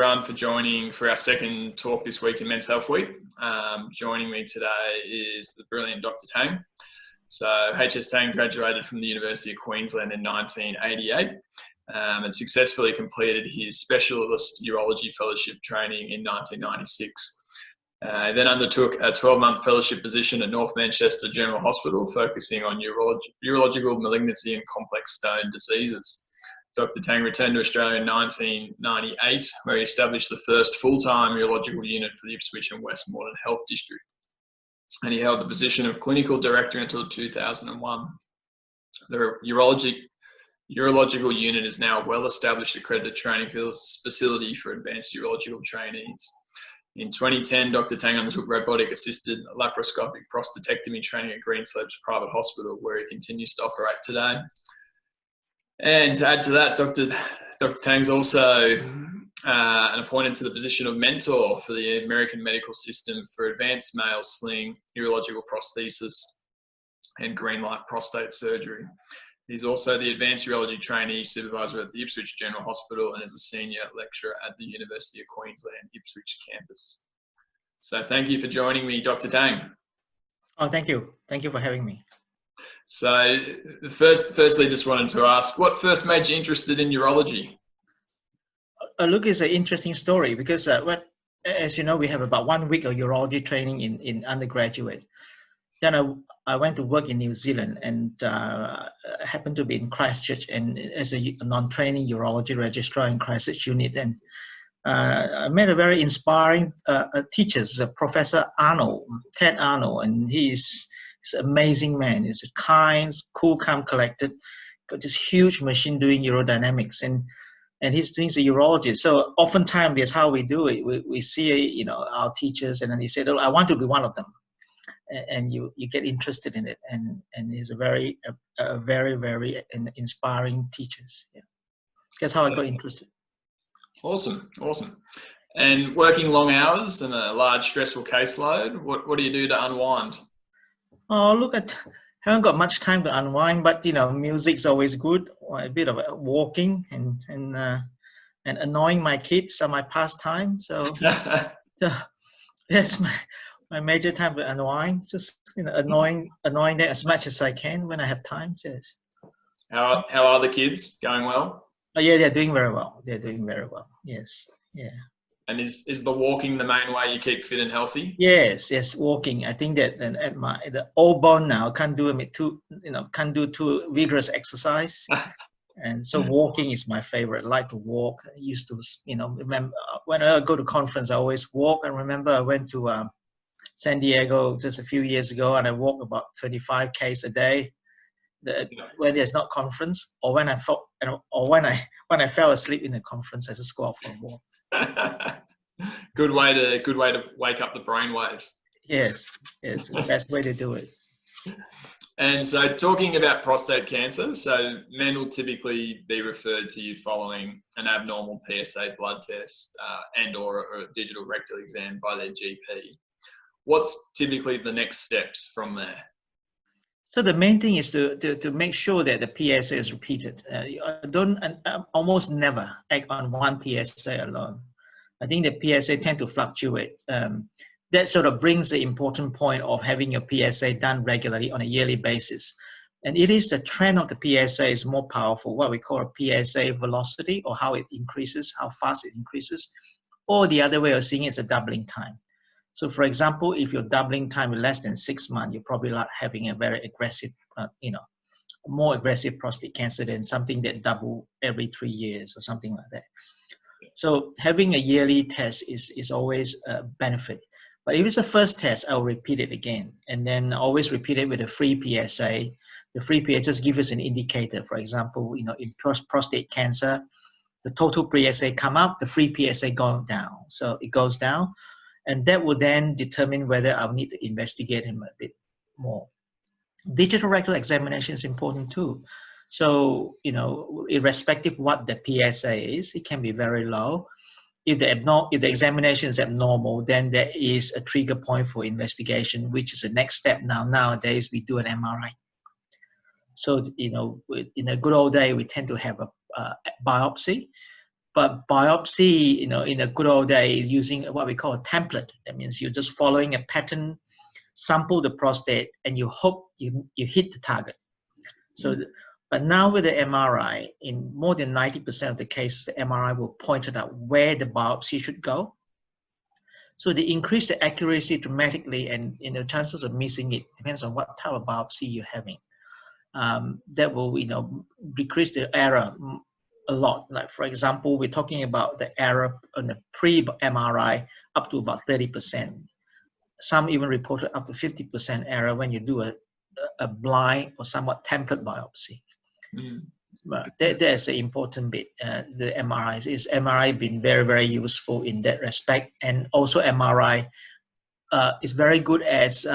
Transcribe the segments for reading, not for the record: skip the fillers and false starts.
Everyone for joining for our second talk this week in Men's Health Week. Joining me today is the brilliant Dr. Teng. So HS Teng graduated from the University of Queensland in 1988 and successfully completed his specialist urology fellowship training in 1996. He then undertook a 12-month fellowship position at North Manchester General Hospital, focusing on urological malignancy and complex stone diseases. Dr. Teng returned to Australia in 1998, where he established the first full-time urological unit for the Ipswich and Westmoreland Health District. And he held the position of clinical director until 2001. The urological unit is now a well-established accredited training facility for advanced urological trainees. In 2010, Dr. Teng undertook robotic-assisted laparoscopic prostatectomy training at Greenslopes Private Hospital, where he continues to operate today. And to add to that, Dr. Teng's also appointed to the position of mentor for the American medical system for advanced male sling, urological prosthesis, and green light prostate surgery. He's also the advanced urology trainee supervisor at the Ipswich General Hospital and is a senior lecturer at the University of Queensland Ipswich campus. So thank you for joining me, Dr. Teng. Oh, thank you. Thank you for having me. So firstly, just wanted to ask, what first made you interested in urology? Look, it's an interesting story because as you know, we have about 1 week of urology training in undergraduate. Then I went to work in New Zealand and happened to be in Christchurch and as a non-training urology registrar in Christchurch unit. And I met a very inspiring teacher, Professor Arnold, Ted Arnold, and he's an amazing man. He's a kind, cool, calm, collected, got this huge machine doing urodynamics, and he's doing the urologist. So oftentimes that's how we do it. We see, our teachers, and then he said, "Oh, I want to be one of them," and you get interested in it. And he's a very inspiring teacher. Yeah, that's how I got interested. Awesome. And working long hours and a large stressful caseload, what do you do to unwind? Oh, look, haven't got much time to unwind, but music's always good. A bit of walking and annoying my kids are my pastime. So, that's my major time to unwind. Just annoying them as much as I can when I have time. Yes. How are the kids? Going well? Oh yeah, they're doing very well. Yes. Yeah. And is the walking the main way you keep fit and healthy? Yes, walking. I think that at the old bone now can't do too vigorous exercise, and so walking is my favorite. I like to walk. I used to, remember when I go to conference, I always walk. I remember I went to San Diego just a few years ago, and I walked about 25 km a day. When there's not conference, or when I fell asleep in the conference, I just go out for a walk. Good way to wake up the brain waves. Yes, the best way to do it. And so, talking about prostate cancer, so men will typically be referred to you following an abnormal PSA blood test and/or a digital rectal exam by their GP. What's typically the next steps from there? So the main thing is to make sure that the PSA is repeated. Almost never act on one PSA alone. I think the PSA tend to fluctuate. That sort of brings the important point of having your PSA done regularly on a yearly basis. And it is the trend of the PSA is more powerful, what we call a PSA velocity, or how it increases, how fast it increases, or the other way of seeing it is a doubling time. So for example, if your doubling time is less than 6 months, you're probably not having a very aggressive, more aggressive prostate cancer than something that double every 3 years or something like that. So having a yearly test is always a benefit. But if it's a first test, I'll repeat it again. And then always repeat it with a free PSA. The free PSA just gives us an indicator. For example, in prostate cancer, the total PSA come up, the free PSA goes down. So it goes down. And that will then determine whether I'll need to investigate him a bit more. Digital rectal examination is important too. So, irrespective of what the PSA is, it can be very low. If the examination is abnormal, then there is a trigger point for investigation, which is the next step now. Nowadays, we do an MRI. So, in a good old day, we tend to have a biopsy. But biopsy, in the good old days, using what we call a template. That means you're just following a pattern, sample the prostate, and you hope you hit the target. So, but now with the MRI, in more than 90% of the cases, the MRI will point out where the biopsy should go. So they increase the accuracy dramatically, and the chances of missing it depends on what type of biopsy you're having. That will, decrease the error a lot. Like, for example, we're talking about the error on the pre-MRI up to about 30%. Some even reported up to 50% error when you do a blind or somewhat tempered biopsy. But that's the important bit. The MRI been very, very useful in that respect, and also MRI is very good as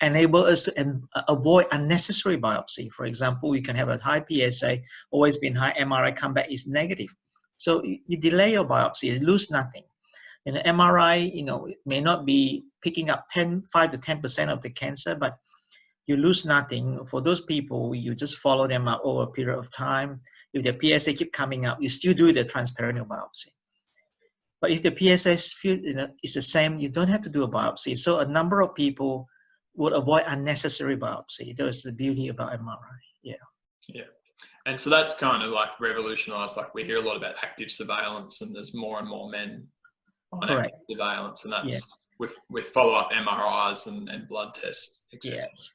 enable us to avoid unnecessary biopsy. For example, you can have a high PSA, always been high, MRI come back is negative. So you delay your biopsy, you lose nothing. And the MRI, it may not be picking up 5 to 10% of the cancer, but you lose nothing. For those people, you just follow them up over a period of time. If the PSA keep coming up, you still do the transperineal biopsy. But if the PSA is the same, you don't have to do a biopsy. So a number of people would avoid unnecessary biopsy. That's the beauty about MRI. Yeah. And so that's kind of like revolutionized. Like, we hear a lot about active surveillance, and there's more and more men on active surveillance, and that's with follow-up MRIs and blood tests, etc. Yes.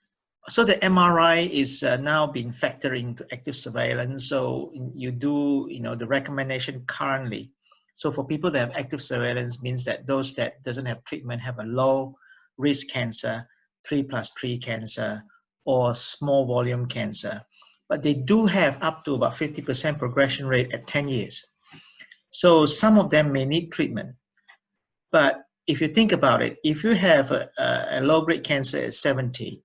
So the MRI is now being factored into active surveillance. So you do, the recommendation currently. So for people that have active surveillance, means that those that doesn't have treatment have a low risk cancer, 3+3 cancer, or small volume cancer. But they do have up to about 50% progression rate at 10 years. So some of them may need treatment. But if you think about it, if you have a low-grade cancer at 70,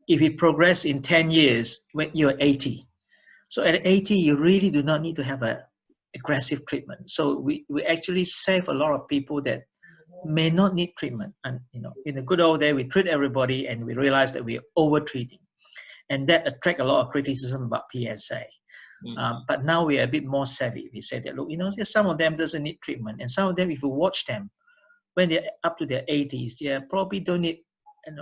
if it progresses in 10 years, when you're 80. So at 80, you really do not need to have an aggressive treatment. So we actually save a lot of people that may not need treatment. And, in the good old day, we treat everybody, and we realize that we're over-treating. And that attracts a lot of criticism about PSA. But now we are a bit more savvy. We say that, look, some of them doesn't need treatment. And some of them, if you watch them, when they're up to their 80s, they probably don't need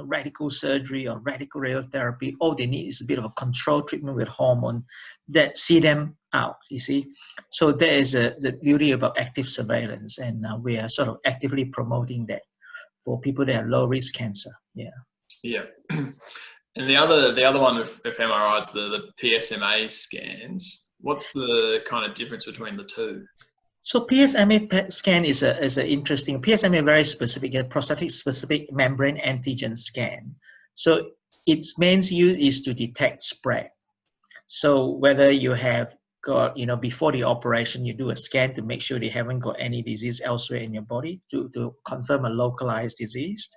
radical surgery or radical radiotherapy. All they need is a bit of a control treatment with hormone that see them out, you see. So there is the beauty about active surveillance, and we are sort of actively promoting that for people that have low risk cancer. Yeah. And the other one of MRIs, the PSMA scans, what's the kind of difference between the two? So PSMA PET scan is an interesting, PSMA very specific, a prostatic specific membrane antigen scan. So its main use is to detect spread. So whether you have got, before the operation, you do a scan to make sure they haven't got any disease elsewhere in your body to confirm a localized disease.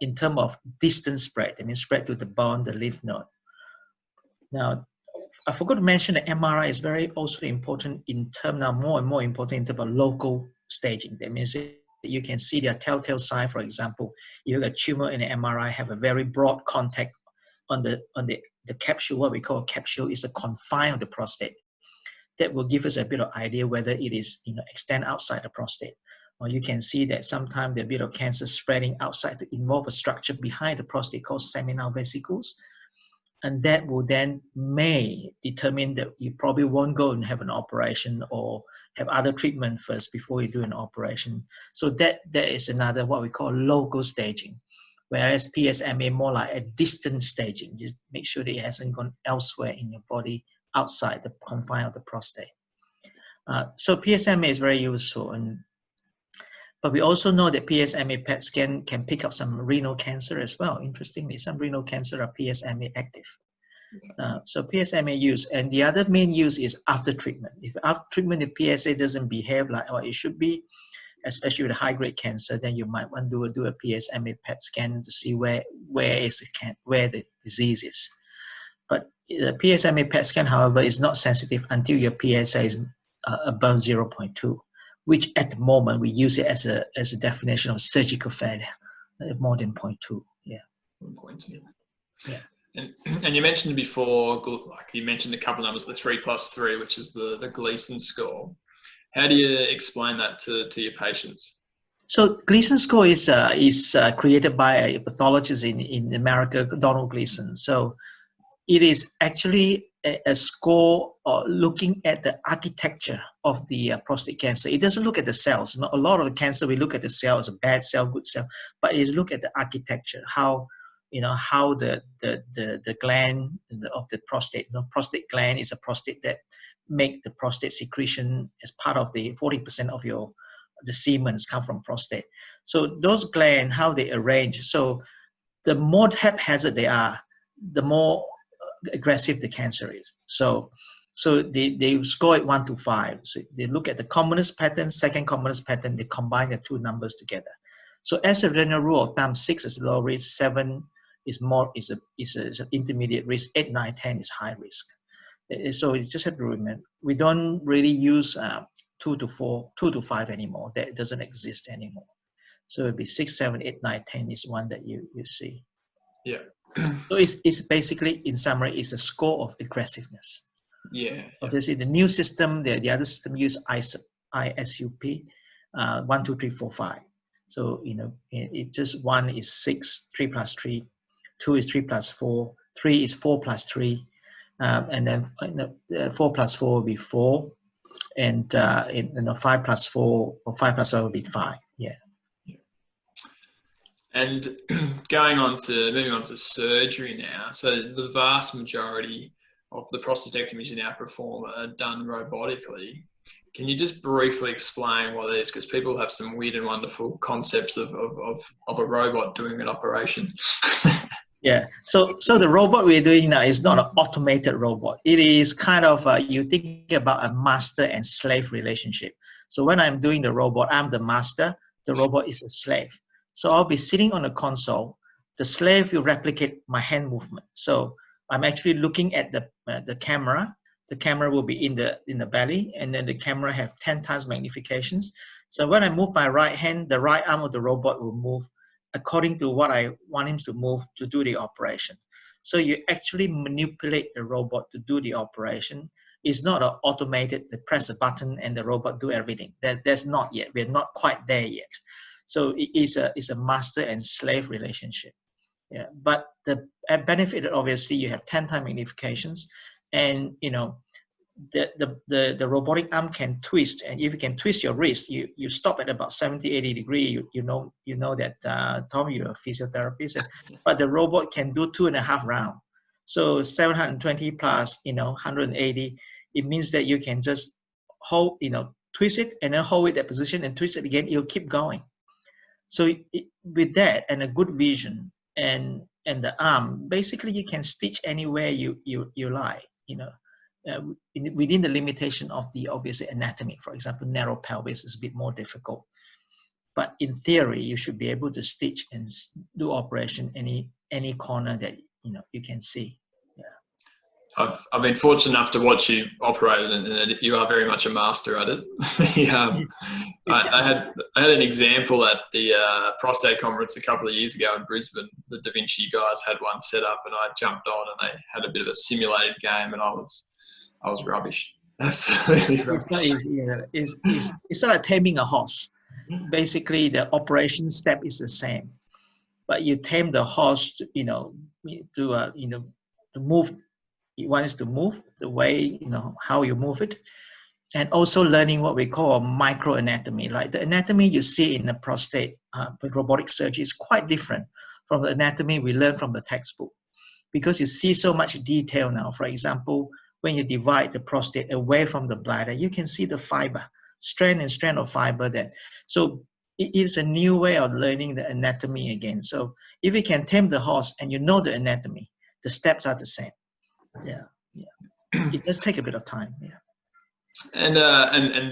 In terms of distance spread, I mean spread to the bone, the lymph node. Now, I forgot to mention that MRI is very also important in terms now, more and more important in terms of local staging. That means you can see their telltale sign. For example, you have a tumor in an MRI, have a very broad contact on the capsule. What we call a capsule is the confine of the prostate. That will give us a bit of idea whether it is extend outside the prostate. Or you can see that sometimes there's a bit of cancer spreading outside to involve a structure behind the prostate called seminal vesicles. And that will then may determine that you probably won't go and have an operation or have other treatment first before you do an operation. So that is another what we call local staging. Whereas PSMA more like a distant staging. Just make sure that it hasn't gone elsewhere in your body outside the confine of the prostate. So PSMA is very useful. But we also know that PSMA PET scan can pick up some renal cancer as well. Interestingly, some renal cancer are PSMA active. So PSMA use, and the other main use is after treatment. If after treatment the PSA doesn't behave like what it should be, especially with high-grade cancer, then you might want to do a PSMA PET scan to see where the disease is. But the PSMA PET scan, however, is not sensitive until your PSA is above 0.2. Which at the moment we use it as a definition of surgical failure, more than 0.2. Yeah. 1.2. Yeah. And you mentioned before, like you mentioned a couple of numbers, the 3+3, which is the Gleason score. How do you explain that to your patients? So Gleason score is created by a pathologist in America, Donald Gleason. So it is actually a score looking at the architecture of the prostate cancer. It doesn't look at the cells. A lot of the cancer, we look at the cells, a bad cell, good cell, but it look at the architecture, how the gland of the prostate. Prostate gland is a prostate that make the prostate secretion as part of the 40% of the semen come from prostate. So those glands, how they arrange. So the more haphazard they are, the more aggressive the cancer is. So they score it 1 to 5. So they look at the commonest pattern, second commonest pattern, they combine the two numbers together. So as a general rule of thumb, 6 is low risk, 7 is an intermediate risk, 8, 9, 10 is high risk. So you just have to remember, we don't really use 2 to 4, 2 to 5 anymore. That doesn't exist anymore. So it'd be 6, 7, 8, 9, 10 is one that you see. Yeah. So it's basically, in summary, it's a score of aggressiveness. Yeah. Obviously, the new system, the other system use ISUP, 1, 2, 3, 4, 5. So it just 1 is 6, 3 plus 3, 2 is 3 plus 4, 3 is 4 plus 3, and then 4 plus 4 will be 4, and 5 plus 4 or 5 plus 5 will be 5. Yeah. And moving on to surgery now. So the vast majority of the prostatectomies you now perform are done robotically. Can you just briefly explain what it is? Because people have some weird and wonderful concepts of a robot doing an operation. Yeah. So the robot we're doing now is not an automated robot. It is kind of you think about a master and slave relationship. So when I'm doing the robot, I'm the master. The robot is a slave. So I'll be sitting on a console. The slave will replicate my hand movement. So I'm actually looking at the camera. The camera will be in the belly, and then the camera have 10 times magnifications. So when I move my right hand, the right arm of the robot will move according to what I want him to move to do the operation. So you actually manipulate the robot to do the operation. It's not automated, they press a button and the robot do everything. That's not yet. We're not quite there yet. So it's a master and slave relationship. Yeah, but the benefit, obviously, you have 10 times magnifications, and the robotic arm can twist, and if you can twist your wrist, you stop at about 70, 80 degrees. You know that Tom, you're a physiotherapist, but the robot can do 2.5 rounds. So 720 plus 180. It means that you can just hold, twist it and then hold it that position and twist it again. It'll keep going. So with that and a good vision and the arm, basically you can stitch anywhere you like, within the limitation of the obvious anatomy. For example, narrow pelvis is a bit more difficult, but in theory you should be able to stitch and do operation any corner that you can see. I've been fortunate enough to watch you operate, and you are very much a master at it. I had an example at the prostate conference a couple of years ago in Brisbane. The Da Vinci guys had one set up, and I jumped on, and they had a bit of a simulated game, and I was rubbish. Absolutely rubbish. It's not easy. It's like taming a horse. Basically, the operation step is the same, but you tame the horse, to move. It wants to move the way, how you move it. And also learning what we call microanatomy. Like the anatomy you see in the prostate with robotic surgery is quite different from the anatomy we learn from the textbook, because you see so much detail now. For example, when you divide the prostate away from the bladder, you can see the fiber, strand and strand of fiber there. So it is a new way of learning the anatomy again. So if you can tame the horse and you know the anatomy, the steps are the same. Yeah. It does take a bit of time. Yeah. And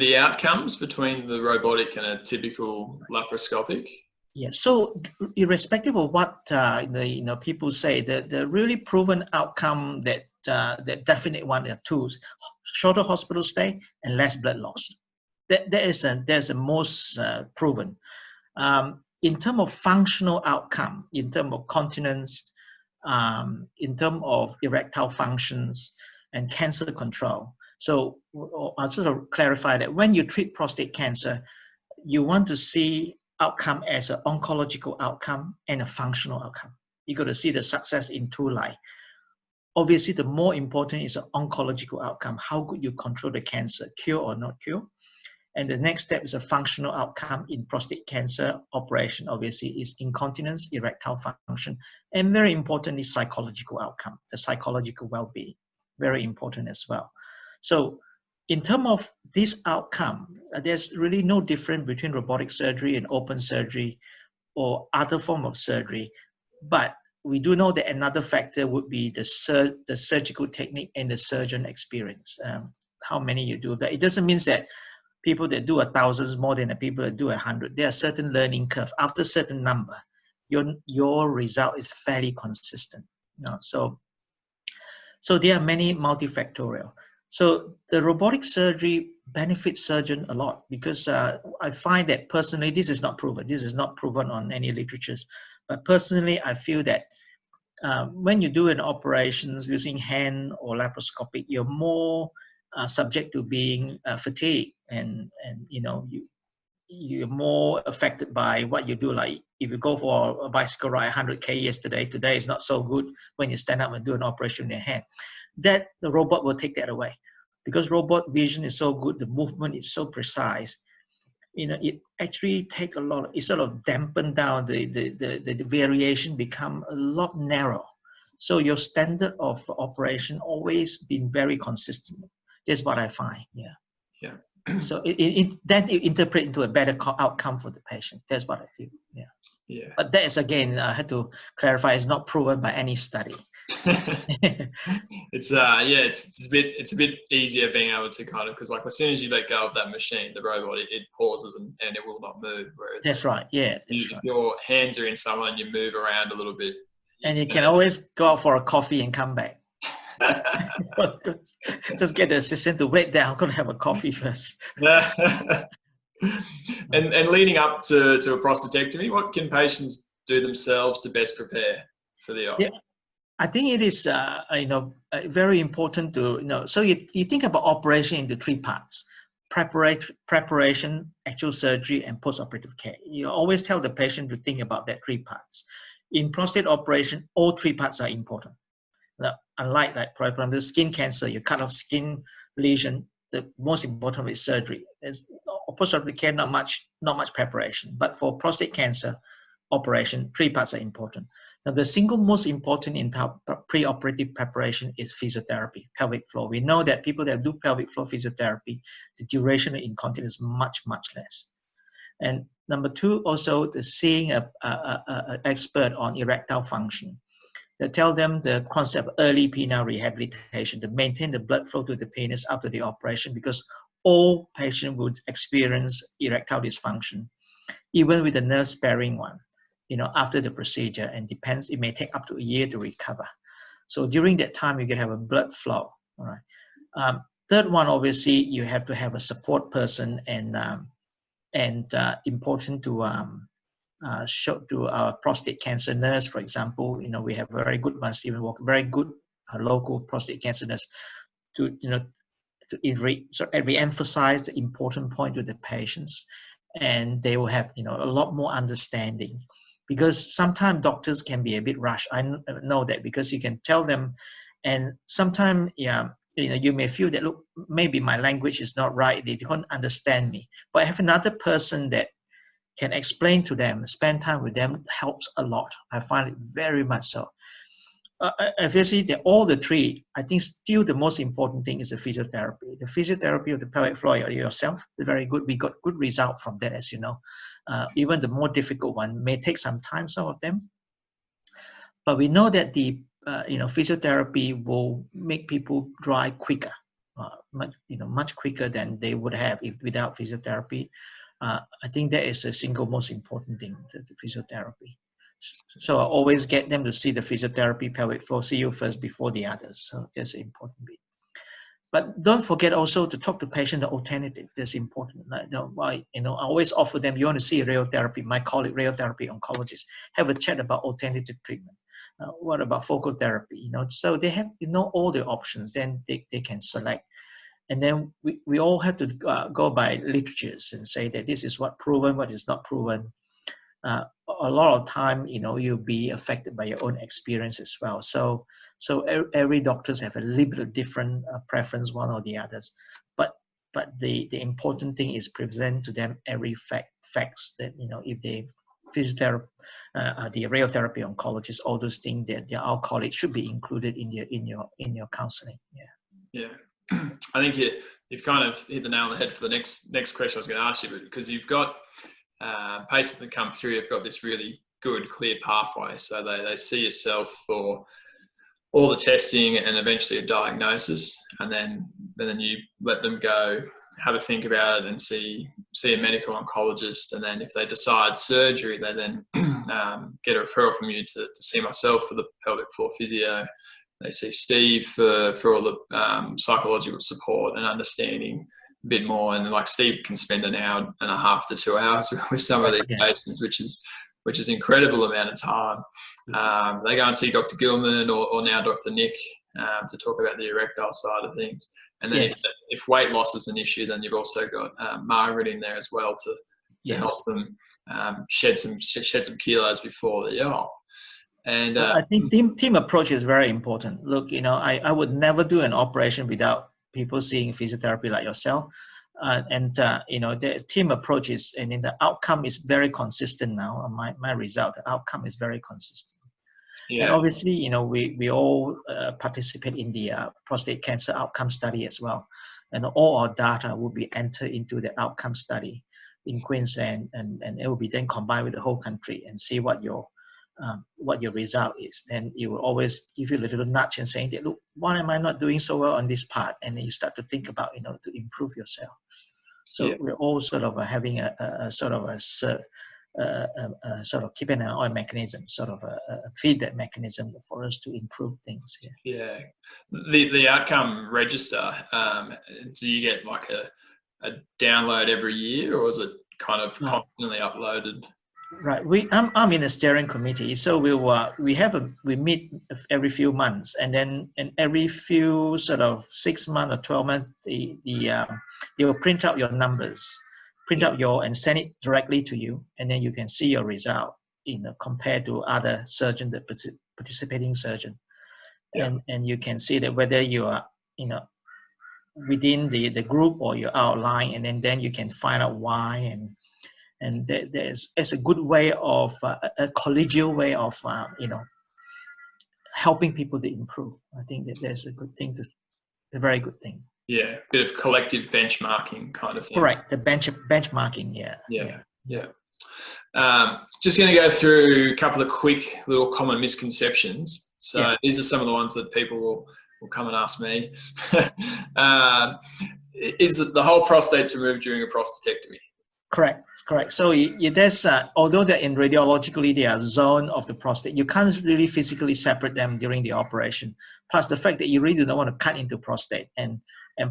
the outcomes between the robotic and a typical laparoscopic? Yeah. So irrespective of what people say, the really proven outcome that definite one are two: shorter hospital stay and less blood loss. There's a most proven. In terms of functional outcome, in terms of continence, in terms of erectile functions and cancer control. So I'll sort of clarify that when you treat prostate cancer, you want to see outcome as an oncological outcome and a functional outcome. You got to see the success in two light. Obviously, the more important is an oncological outcome. How good you control the cancer, cure or not cure. And the next step is a functional outcome in prostate cancer operation. Obviously, is incontinence, erectile function, and very importantly, psychological outcome, the psychological well-being, very important as well. So in terms of this outcome, there's really no difference between robotic surgery and open surgery or other form of surgery. But we do know that another factor would be the surgical technique and the surgeon experience. How many you do that? It doesn't mean that people that do 1,000 is more than the people that do 100. There are certain learning curve. After a certain number, your result is fairly consistent. So there are many multifactorial. So the robotic surgery benefits surgeon a lot because I find that personally, this is not proven. This is not proven on any literatures. But personally, I feel that when you do an operations using hand or laparoscopic, you're more subject to being fatigued, and you're more affected by what you do. Like if you go for a bicycle ride 100K yesterday, today is not so good when you stand up and do an operation in your hand. That the robot will take that away because robot vision is so good, the movement is so precise. It actually take a lot. It sort of dampen down the variation, become a lot narrow. So your standard of operation always been very consistent. That's what I find. Yeah. Yeah. So then you interpret into a better outcome for the patient. That's what I feel. Yeah. Yeah. But that is, again, I had to clarify, it's not proven by any study. It's a bit easier being able to kind of, because like as soon as you let go of that machine, the robot, it pauses and it will not move. Whereas that's right. Yeah. If your hands are in someone, you move around a little bit. And you can always go out for a coffee and come back. Just get the assistant to wait there. I'm going to have a coffee first. And leading up to a prostatectomy, what can patients do themselves to best prepare for the op? Yeah, I think it is very important to So you think about operation into three parts: preparation, actual surgery, and post-operative care. You always tell the patient to think about that three parts. In prostate operation, all three parts are important. Now, unlike like for example, skin cancer, you cut off skin lesion. The most important is surgery. There's post-operative care, not much preparation. But for prostate cancer operation, three parts are important. Now, the single most important in pre-operative preparation is physiotherapy, pelvic floor. We know that people that do pelvic floor physiotherapy, the duration of incontinence is much, much less. And number two, also the seeing an expert on erectile function. They tell them the concept of early penile rehabilitation to maintain the blood flow to the penis after the operation, because all patients would experience erectile dysfunction, even with a nerve-sparing one, after the procedure, and depends, it may take up to a year to recover. So during that time, you can have a blood flow. All right. Third one, obviously, you have to have a support person, and important to show to our prostate cancer nurse, for example. We have a very good one, Stephen Walker, very good local prostate cancer nurse to re-emphasize the important point to the patients, and they will have a lot more understanding, because sometimes doctors can be a bit rushed. I know that, because you can tell them, and sometimes you may feel that, look, maybe my language is not right, they don't understand me, but I have another person that can explain to them, spend time with them, helps a lot. I find it very much so. Obviously, all the three, I think still the most important thing is the physiotherapy. The physiotherapy of the pelvic floor yourself is very good. We got good result from that, as you know. Even the more difficult one may take some time, some of them. But we know that the physiotherapy will make people dry quicker, much quicker than they would have without physiotherapy. I think that is the single most important thing, the physiotherapy. So I always get them to see the physiotherapy, pelvic floor, see you first before the others. So that's an important bit. But don't forget also to talk to patient the alternative. That's important. I always offer them, you want to see radiotherapy, my colleague radiotherapy oncologist, have a chat about alternative treatment. What about focal therapy? So they have all the options. Then they can select. And then we all have to go by literatures and say that this is what proven, what is not proven. A lot of time, you'll be affected by your own experience as well. So every doctors have a little bit of different preference, one or the others. But the important thing is present to them every facts that, if they physiotherapy, the radiotherapy oncologist, all those things that our colleagues should be included in your counseling. Yeah. I think you've kind of hit the nail on the head for the next question I was going to ask you, but because you've got patients that come through, you've got this really good, clear pathway. So they see yourself for all the testing and eventually a diagnosis, and then you let them go, have a think about it, and see a medical oncologist. And then if they decide surgery, they then get a referral from you to see myself for the pelvic floor physio. They see Steve for all the psychological support and understanding a bit more. And like Steve can spend an hour and a half to 2 hours with some of these patients, which is incredible amount of time. They go and see Dr. Gilman or now Dr. Nick to talk about the erectile side of things. And then if weight loss is an issue, then you've also got Margaret in there as well to help them shed some kilos before the And I think team approach is very important. Look, I would never do an operation without people seeing physiotherapy like yourself. The team approach is, and then the outcome is very consistent now. My result, the outcome is very consistent. Yeah. And obviously, we all participate in the prostate cancer outcome study as well. And all our data will be entered into the outcome study in Queensland, and it will be then combined with the whole country and see what your result is. Then it will always give you a little nudge and saying that, look, why am I not doing so well on this part? And then you start to think about, to improve yourself. So we're all sort of having a sort of keeping an eye mechanism, sort of a feedback mechanism for us to improve things. Yeah. The outcome register, do you get like a download every year, or is it kind of constantly uploaded? Right. I'm in a steering committee, so we meet every few months, and then every few sort of 6 months or 12 months, they will print out your numbers, and send it directly to you, and then you can see your result, compared to other surgeons, the participating surgeon, and you can see that whether you are within the group or you're outlying, and then you can find out why and it's a good way of a collegial way of helping people to improve. I think that there's a good thing, a very good thing. Yeah, bit of collective benchmarking kind of thing. Correct, the benchmarking. Yeah. Just going to go through a couple of quick little common misconceptions. So these are some of the ones that people will come and ask me. Is that the whole prostate's removed during a prostatectomy? Correct. So there's although they're in radiologically, they are zone of the prostate, you can't really physically separate them during the operation. Plus the fact that you really don't want to cut into prostate, and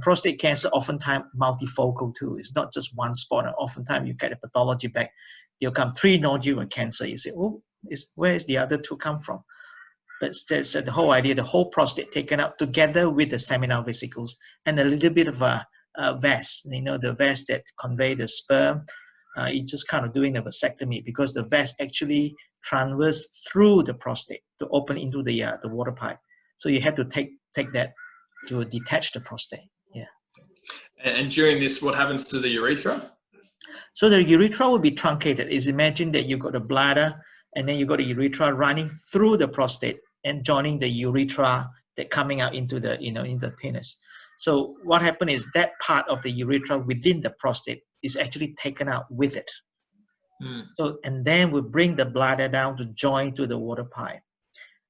prostate cancer oftentimes multifocal too. It's not just one spot. And oftentimes you get a pathology back, there'll come 3 nodular cancer. You say, oh, where is the other 2 come from? But that's the whole idea, the whole prostate taken out together with the seminal vesicles and a little bit of a vest, the vest that convey the sperm. It's just kind of doing a vasectomy, because the vest actually transverse through the prostate to open into the water pipe. So you have to take that to detach the prostate. Yeah. And during this, what happens to the urethra? So the urethra will be truncated. Is imagine that you've got a bladder, and then you've got a urethra running through the prostate and joining the urethra that coming out into the in the penis. So what happened is that part of the urethra within the prostate is actually taken out with it. So, and then we bring the bladder down to join to the water pipe.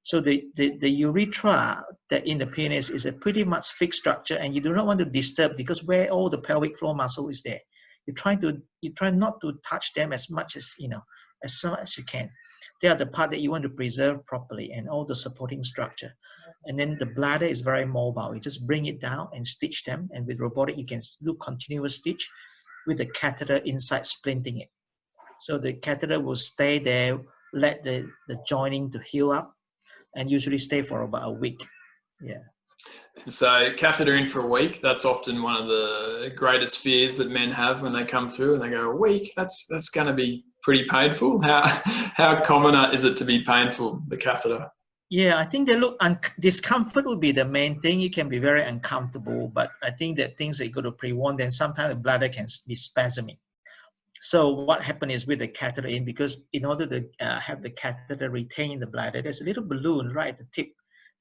So the urethra that in the penis is a pretty much fixed structure, and you do not want to disturb, because where all the pelvic floor muscle is there, you try not to touch them as much as you can. They are the part that you want to preserve properly, and all the supporting structure. And then the bladder is very mobile. You just bring it down and stitch them. And with robotic, you can do continuous stitch with the catheter inside splinting it. So the catheter will stay there, let the joining to heal up. and usually stay for about a week. Yeah. So catheter in for a week, that's often one of the greatest fears that men have when they come through and they go, a week, that's going to be pretty painful. How common is it to be painful, the catheter? Yeah, I think discomfort would be the main thing. It can be very uncomfortable, but I think that things that you got to pre-warn, then sometimes the bladder can be spasming. So what happened is with the catheter in, because in order to have the catheter retain the bladder, there's a little balloon right at the tip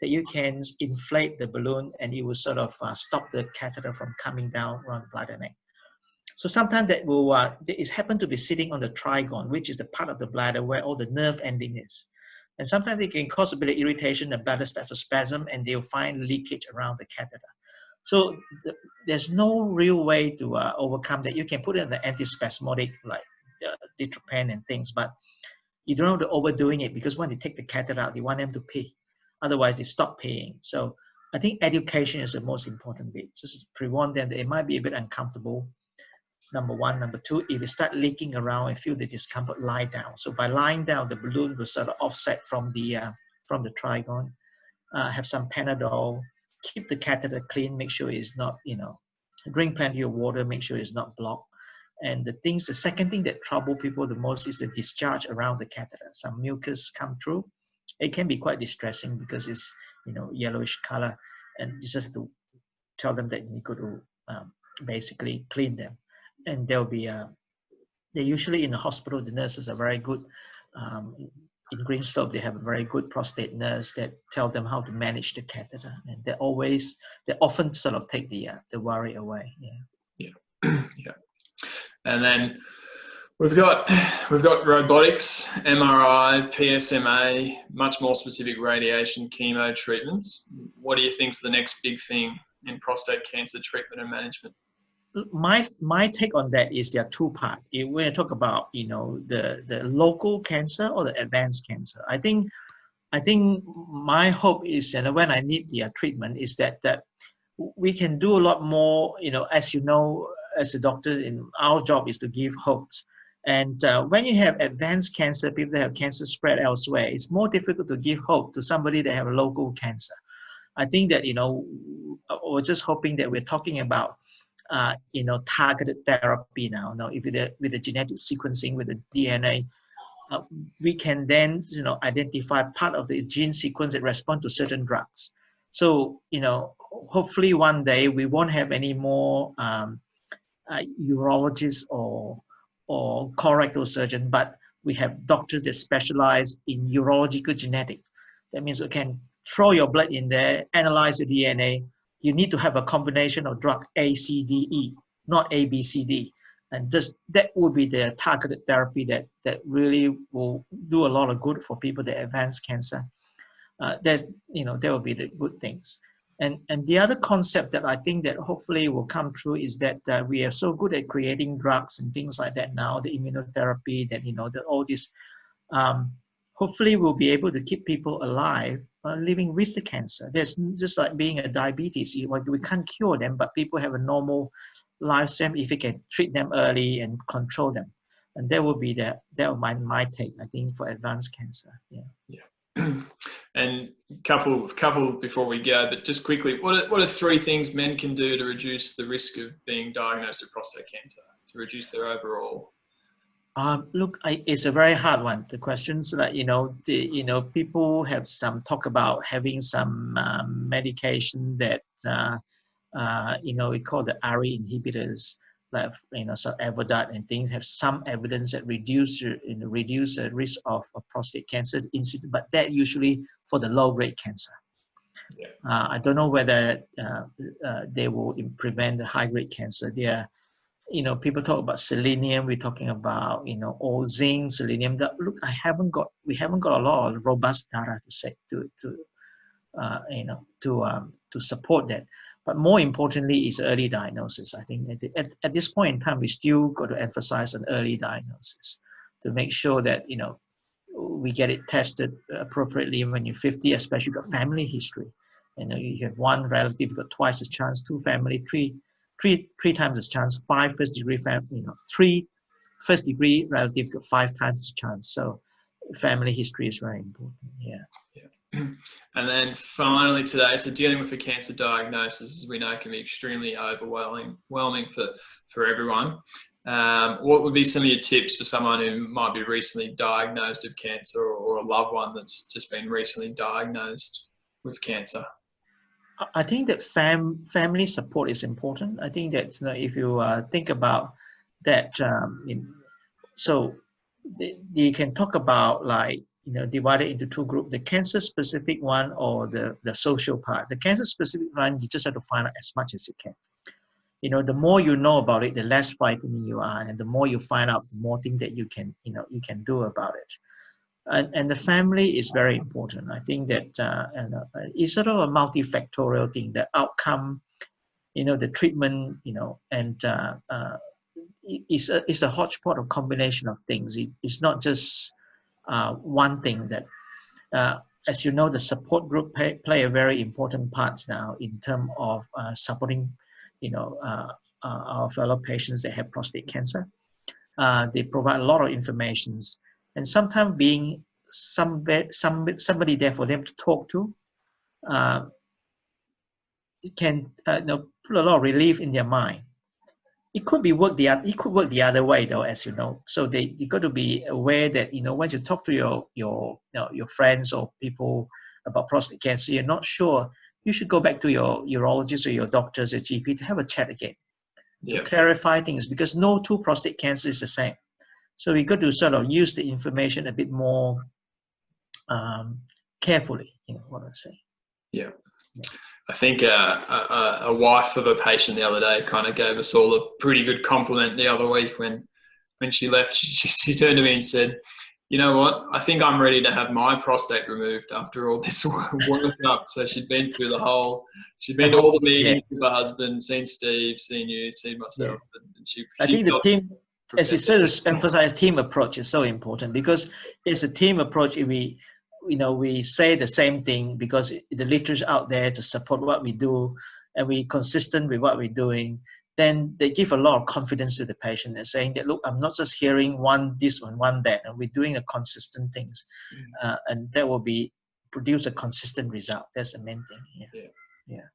that you can inflate the balloon and it will sort of stop the catheter from coming down around the bladder neck. So sometimes that will it happen to be sitting on the trigone, which is the part of the bladder where all the nerve ending is. And sometimes it can cause a bit of irritation, the bladder starts to spasm and they'll find leakage around the catheter. So there's no real way to overcome that. You can put in the antispasmodic like Ditropan and things, but you don't have to overdoing it, because when they take the catheter out, you want them to pee. Otherwise, they stop paying. So I think education is the most important bit. Just pre-warn them that it might be a bit uncomfortable. Number one. Number two, if you start leaking around and feel the discomfort, lie down. So by lying down, the balloon will sort of offset from the trigone. Have some Panadol. Keep the catheter clean. Make sure it's not, drink plenty of water. Make sure it's not blocked. And the second thing that trouble people the most is the discharge around the catheter. Some mucus come through. It can be quite distressing because it's, yellowish color, and you just have to tell them that you got to basically clean them. And they'll be, they usually in the hospital, the nurses are very good. In Greenslope, they have a very good prostate nurse that tell them how to manage the catheter, and they often sort of take the worry away. Yeah. Yeah. And then we've got robotics, MRI, PSMA, much more specific radiation, chemo treatments. What do you think is the next big thing in prostate cancer treatment and management? My take on that is there are two parts. When I talk about the local cancer or the advanced cancer, I think my hope is, and when I need the treatment, is that we can do a lot more. As as a doctor, in our job is to give hopes. And when you have advanced cancer, people that have cancer spread elsewhere, it's more difficult to give hope to somebody that have a local cancer. I think that we're just hoping that we're talking about targeted therapy now. Now, if with the genetic sequencing, with the DNA, we can then identify part of the gene sequence that respond to certain drugs. So hopefully one day we won't have any more urologists or colorectal surgeon, but we have doctors that specialize in urological genetics. That means we can throw your blood in there, analyze the DNA. You need to have a combination of drug A, C, D, E, not A, B, C, D. And that would be the targeted therapy that really will do a lot of good for people that advance cancer. There will be the good things. And the other concept that I think that hopefully will come true is that we are so good at creating drugs and things like that now, the immunotherapy, that all this, hopefully we'll be able to keep people alive living with the cancer. There's just like being a diabetes, we can't cure them, but people have a normal lifestyle if we can treat them early and control them. And that will be my take, I think, for advanced cancer. Yeah. And couple before we go, but just quickly, what are three things men can do to reduce the risk of being diagnosed with prostate cancer, to reduce their overall? Look, it's a very hard one. The questions like people have some talk about having some medication that we call the RE inhibitors, like so Avodart and things, have some evidence that reduce the risk of prostate cancer incident, but that usually for the low grade cancer. Yeah. I don't know whether they will prevent the high grade cancer. People talk about selenium. We're talking about all zinc, selenium. Look, we haven't got a lot of robust data to support that. But more importantly is early diagnosis. I think at this point in time, we still got to emphasize on early diagnosis to make sure that we get it tested appropriately when you're 50, especially if you've got family history. You have one relative, you've got twice as chance, two family, three times as chance, 5 first degree family, 3 first degree relative got 5 times as chance. So family history is very important. Yeah. And then finally today, so dealing with a cancer diagnosis, as we know, can be extremely overwhelming for everyone. What would be some of your tips for someone who might be recently diagnosed with cancer, or a loved one that's just been recently diagnosed with cancer? I think that family support is important. I think that if you think about that, so they can talk about, like, divided into two groups: the cancer specific one or the social part. The cancer specific one, you just have to find out as much as you can. The more you know about it, the less frightening you are, and the more you find out, the more things that you can do about it. And the family is very important. I think that it's sort of a multifactorial thing. The outcome, the treatment, and it's a hodgepodge of combination of things. It's not just one thing that, as you know, the support group play a very important part now in terms of supporting, our fellow patients that have prostate cancer. They provide a lot of information, and sometimes being somebody there for them to talk to can put a lot of relief in their mind. It could work the other way, though, as you know. So you got to be aware that when you talk to your friends or people about prostate cancer, you're not sure, you should go back to your urologist or your doctors, your GP, to have a chat again, to clarify things, because no two prostate cancer is the same. So we got to sort of use the information a bit more carefully, what I say. Yeah. I think a wife of a patient the other day kind of gave us all a pretty good compliment the other week when she left. She turned to me and said, "You know what? I think I'm ready to have my prostate removed after all this work up." So she'd been to all the meetings with her husband, seen Steve, seen you, seen myself. And I think the team, as you said, emphasize team approach is so important, because it's a team approach. If we say the same thing, because the literature out there to support what we do, and we're consistent with what we're doing, then they give a lot of confidence to the patient and saying that, look, I'm not just hearing one this and one that, and we're doing a consistent things, and that will produce a consistent result. That's the main thing. Yeah.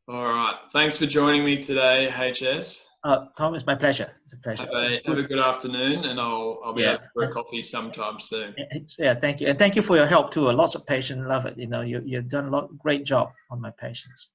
All right. Thanks for joining me today, HS. Tom, it's my pleasure. It's a pleasure. Have a good afternoon, and I'll be out for a coffee sometime soon. Yeah, thank you. And thank you for your help too. Lots of patients love it. You've done great job on my patients.